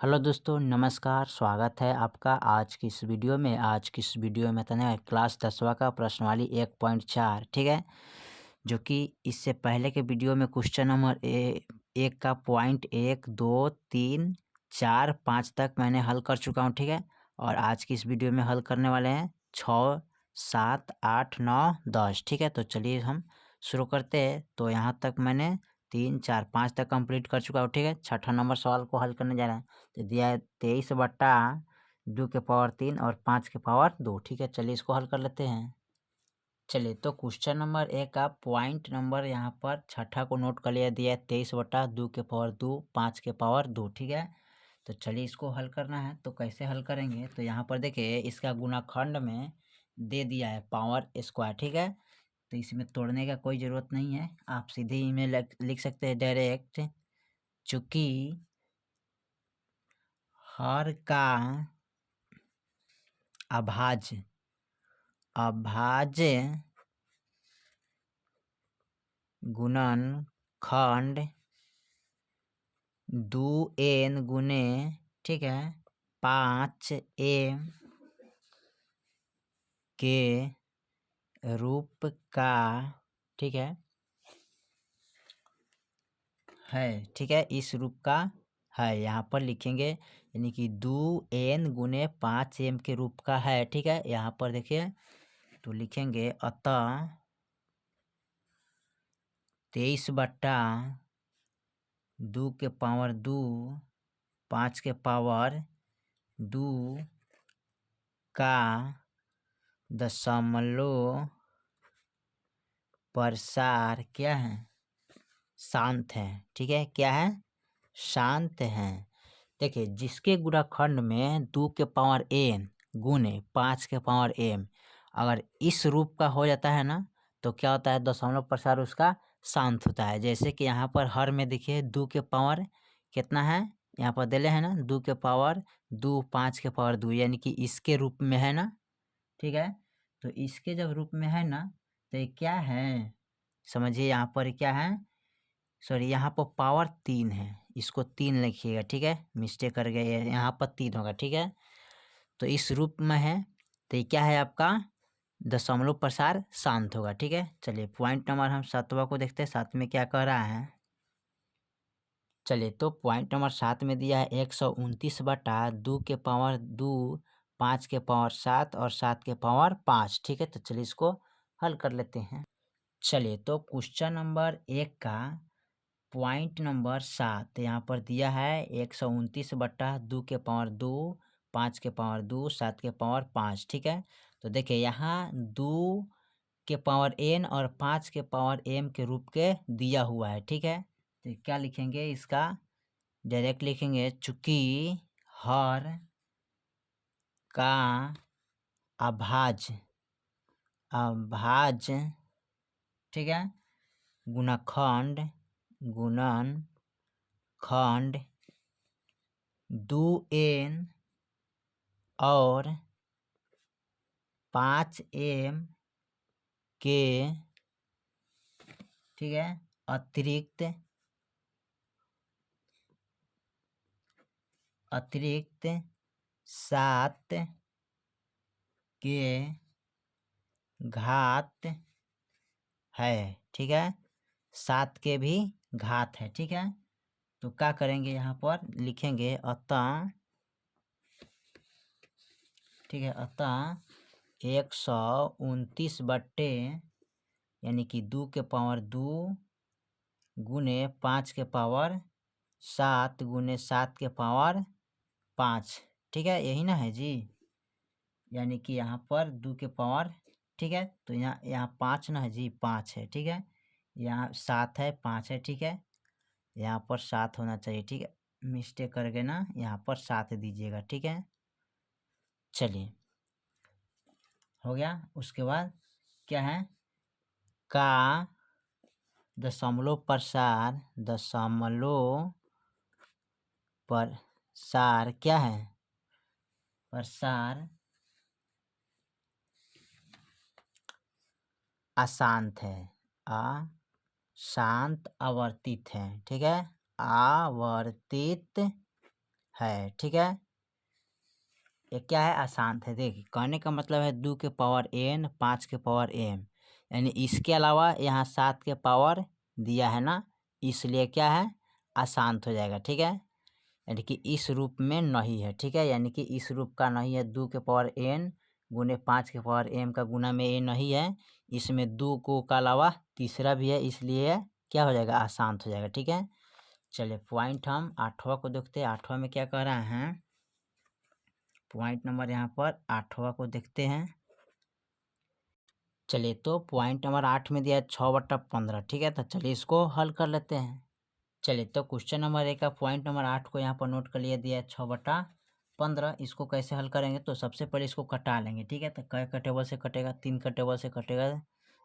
Hello दोस्तों, नमस्कार। स्वागत है आपका आज की इस वीडियो में। तने क्लास 10वां का प्रश्नावली 1.4, ठीक है, जो कि इससे पहले के वीडियो में क्वेश्चन नंबर एक का पॉइंट 1, 2, 3, 4, 5 तक मैंने हल कर चुका हूँ, ठीक है। और आज की इस वीडियो में हल करने वाले हैं 6, 7, 8, 9, 10, ठीक है। तो चलिए हम शुरू करते हैं। तो यहाँ तक मैंने 3, 4, 5 तक कंप्लीट कर चुका हूँ, ठीक है। छठा नंबर सवाल को हल करने जा रहे हैं। तो दिया है 23/2 के पावर 3 और 5 के पावर 2, ठीक है। चलिए इसको हल कर लेते हैं। चलिए तो क्वेश्चन नंबर 1 का पॉइंट नंबर यहाँ पर छठा को नोट कर लिया। दिया है 23/2 के पावर 2 5 के पावर 2, ठीक है। तो चलिए इसको हल करना है। तो कैसे हल करेंगे, तो यहाँ पर देखिए इसका गुणाखंड में दे दिया है पावर स्क्वायर, ठीक है। तो इसमें तोड़ने का कोई ज़रूरत नहीं है, आप सीधे ही में लिख सकते हैं डायरेक्ट। चूँकि हर का अभाज्य गुणनखंड 2n गुने, ठीक है, 5m के रूप का, ठीक है, ठीक है, इस रूप का है। यहाँ पर लिखेंगे यानी कि 2n गुने 5m के रूप का है, ठीक है। यहाँ पर देखिए तो लिखेंगे अतः 23/2 के पावर 2 5 के पावर 2 का दशमलव प्रसार क्या है, शांत है, ठीक है। क्या है, शांत है। देखिए जिसके गुणाखंड में 2 के पावर n गुने 5 के पावर m अगर इस रूप का हो जाता है ना, तो क्या होता है, दशमलव प्रसार उसका शांत होता है। जैसे कि यहाँ पर हर में देखिए 2 के पावर कितना है, यहाँ पर दिले है ना, 2 के पावर 2 5 के पावर 2, यानी कि इसके रूप में है ना, ठीक है। तो इसके जब रूप में है ना, तो ये क्या है, समझिए यहाँ पर क्या है, सॉरी यहाँ पर पावर 3 है, इसको 3 लिखिएगा, ठीक है, मिस्टेक कर गए, यहाँ पर 3 होगा, ठीक है। तो इस रूप में है, तो ये क्या है आपका दशमलव प्रसार शांत होगा, ठीक है। चलिए पॉइंट नंबर हम 7वां को देखते हैं, 7 में क्या कह रहा है। चलिए तो पॉइंट नंबर 7 में दिया है 129/2 के पावर 2 5 के पावर 7 और 7 के पावर 5, ठीक है। तो चलिए इसको हल कर लेते हैं। चलिए तो क्वेश्चन नंबर 1 का पॉइंट नंबर 7 यहाँ पर दिया है 129/2 के पावर 2 5 के पावर 2 7 के पावर 5, ठीक है। तो देखिए यहाँ 2 के पावर n और 5 के पावर m के रूप के दिया हुआ है, ठीक है। तो क्या लिखेंगे, इसका डायरेक्ट लिखेंगे, चूंकि हर का अभाज्य, ठीक है, गुणनखंड 2n और 5m के, ठीक है, अतिरिक्त 7 के घात है, ठीक है, 7 के भी घात है, ठीक है। तो क्या करेंगे, यहाँ पर लिखेंगे अतः, ठीक है, अतः 129 बट्टे यानी कि 2 के पावर 2 गुने 5 के पावर 7 गुने 7 के पावर 5, ठीक है, यही ना है जी। यानी कि यहाँ पर 2 के पावर, ठीक है, तो यहाँ 5 ना है जी, 5 है, ठीक है। यहाँ 7 है, 5 है, ठीक है। यहाँ पर 7 होना चाहिए, ठीक है, मिस्टेक कर गए ना, यहाँ पर 7 दीजिएगा, ठीक है। चलिए हो गया। उसके बाद क्या है, का दशमलव प्रसार क्या है, प्रसार अशांत है, अशांत आवर्तित है, ठीक है, आवर्तित है, ठीक है। ये क्या है, अशांत है। देखिए कहने का मतलब है 2 के पावर n 5 के पावर m, यानी इसके अलावा यहाँ 7 के पावर दिया है ना, इसलिए क्या है, अशांत हो जाएगा, ठीक है। यानी कि इस रूप में नहीं है, ठीक है, यानी कि इस रूप का नहीं है। 2 के पावर n गुने 5 के पावर m का गुना में a नहीं है, इसमें 2 को का अलावा तीसरा भी है, इसलिए क्या हो जाएगा, अशांत हो जाएगा, ठीक है। चलिए पॉइंट हम 8वां को देखते हैं। 8वां में क्या कह रहा है, पॉइंट नंबर यहाँ पर 8वां को देखते हैं। चलिए तो पॉइंट नंबर 8 में दिया है 6/15, ठीक है। तो चलिए इसको हल कर लेते हैं। चलिए तो क्वेश्चन नंबर 1 का पॉइंट नंबर 8 को यहाँ पर नोट कर लिया, दिया है 6/15। इसको कैसे हल करेंगे, तो सबसे पहले इसको कटा लेंगे, ठीक है। तो कै का टेबल से कटेगा, 3 का टेबल से कटेगा,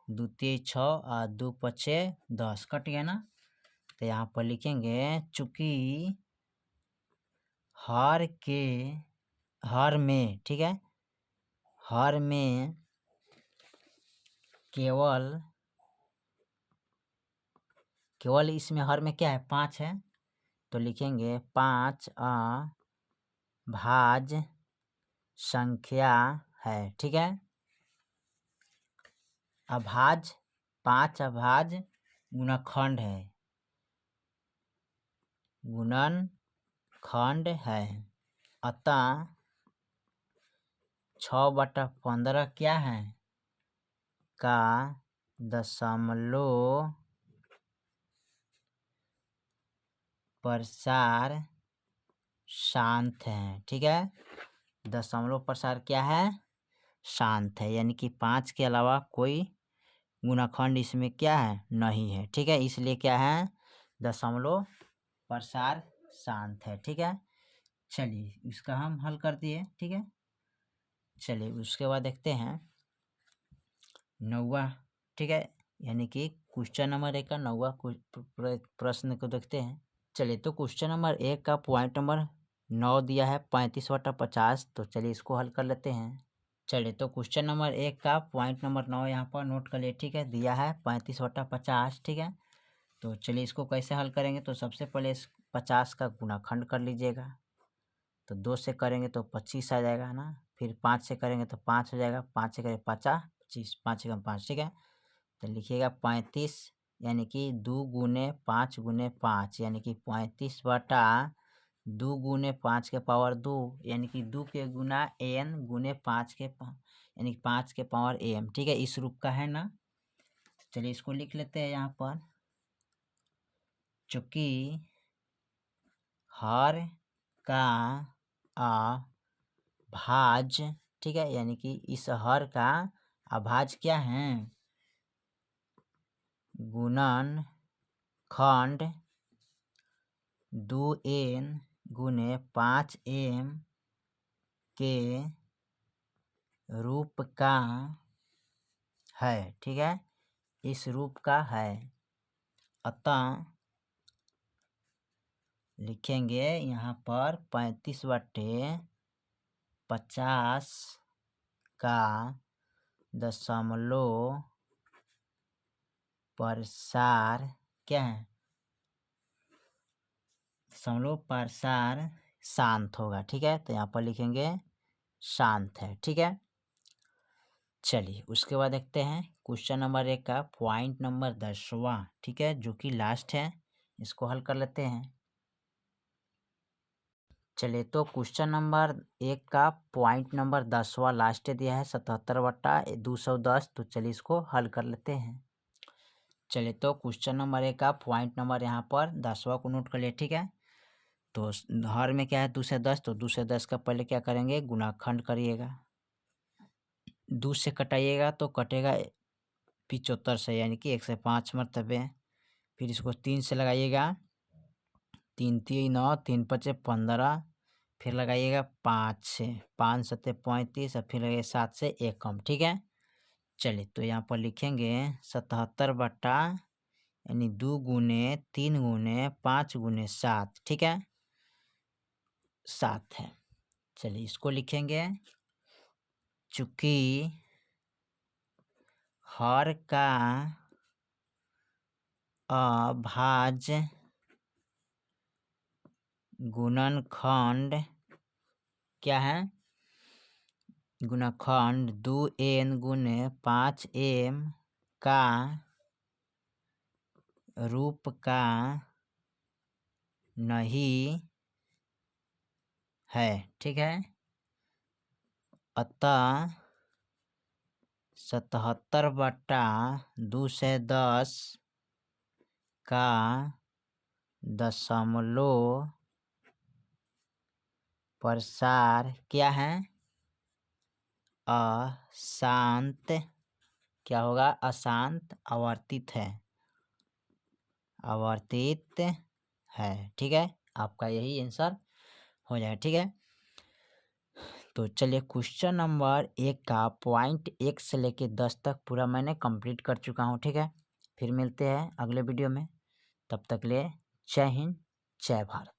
2 3 6 और 2 5 10 कट गया ना। तो यहाँ पर लिखेंगे चूंकि हर में, ठीक है, हर में केवल इसमें हर में क्या है, 5 है, तो लिखेंगे 5 अभाज्य संख्या है, ठीक है। अभाज्य 5 अभाज्य गुणनखंड है, गुणनखंड है। अतः 6/15 क्या है, का दशमलव प्रसार शांत है, ठीक है। दशमलव प्रसार क्या है, शांत है, यानी कि 5 के अलावा कोई गुणनखंड इसमें क्या है, नहीं है, ठीक है। इसलिए क्या है, दशमलव प्रसार शांत है, ठीक है। चलिए इसका हम हल कर दिए, ठीक है। चलिए उसके बाद देखते हैं 9वां, ठीक है, यानी कि क्वेश्चन नंबर 1 का 9वां प्रश्न को देखते हैं। चलिए तो क्वेश्चन नंबर 1 का पॉइंट नंबर 9 दिया है 35/50। तो चलिए इसको हल कर लेते हैं। चलिए तो क्वेश्चन नंबर 1 का पॉइंट नंबर 9 यहाँ पर नोट कर लिए, ठीक है, दिया है 35/50, ठीक है। तो चलिए इसको कैसे हल करेंगे, तो सबसे पहले इस 50 का गुणाखंड कर लीजिएगा। तो 2 से करेंगे तो 25 आ जाएगा ना, फिर 5 से करेंगे तो 5 हो जाएगा, 5 से करेंगे 25, 5 एकम 5, ठीक है। तो लिखिएगा 35, यानी कि 2 गुने 5 गुने 5, यानी कि 35/2 गुने 5 के पावर 2, यानी कि 2 के गुना n गुने 5 के यानी कि 5 के पावर m, ठीक है, इस रूप का है ना। चलिए इसको लिख लेते हैं यहाँ पर। चूंकि हर का अभाज्य, ठीक है, यानी कि इस हर का अभाज्य क्या है, गुणनखंड 2n गुने 5m के रूप का है, ठीक है, इस रूप का है। अतः लिखेंगे यहाँ पर 35/50 का दशमलव प्रसार क्या है, दशमलव प्रसार शांत होगा, ठीक है। तो यहाँ पर लिखेंगे शांत है, ठीक है। चलिए उसके बाद देखते हैं क्वेश्चन नंबर 1 का पॉइंट नंबर 10वां, ठीक है, जो कि लास्ट है। इसको हल कर लेते हैं। चलिए तो क्वेश्चन नंबर 1 का पॉइंट नंबर 10वां लास्ट दिया है 77/210। तो चलिए इसको हल कर लेते हैं। चलिए तो क्वेश्चन नंबर 1 का पॉइंट नंबर यहाँ पर 10वां को नोट कर लिए, ठीक है। तो हर में क्या है, 2 से 10, तो 2 से 10 का पहले क्या करेंगे, गुणाखंड करिएगा। 2 से कटाइएगा तो कटेगा 75 से, यानी कि 105 मरतबे। फिर इसको 3 से लगाइएगा, 3 3 9, 3 5 15, फिर लगाइएगा 5 से, 5 7 35, और फिर लगाइए 7 से 1 कम, ठीक है। चलिए तो यहाँ पर लिखेंगे 77 बटा, यानी 2 गुने 3 गुने 5 गुने 7, ठीक है, 7 है। चलिए इसको लिखेंगे चूंकि हर का अभाज्य गुणनखंड क्या है? गुणनखंड 2n गुने 5m का रूप का नहीं है, ठीक है। अतः 77/210 का दशमलव प्रसार क्या है? अशांत। क्या होगा? अशांत, आवर्तित है, आवर्तित है, ठीक है। आपका यही आंसर हो जाएगा, ठीक है। तो चलिए क्वेश्चन नंबर 1 का पॉइंट 1 से लेके 10 तक पूरा मैंने कंप्लीट कर चुका हूँ, ठीक है। फिर मिलते हैं अगले वीडियो में, तब तक ले जय हिंद, जय भारत।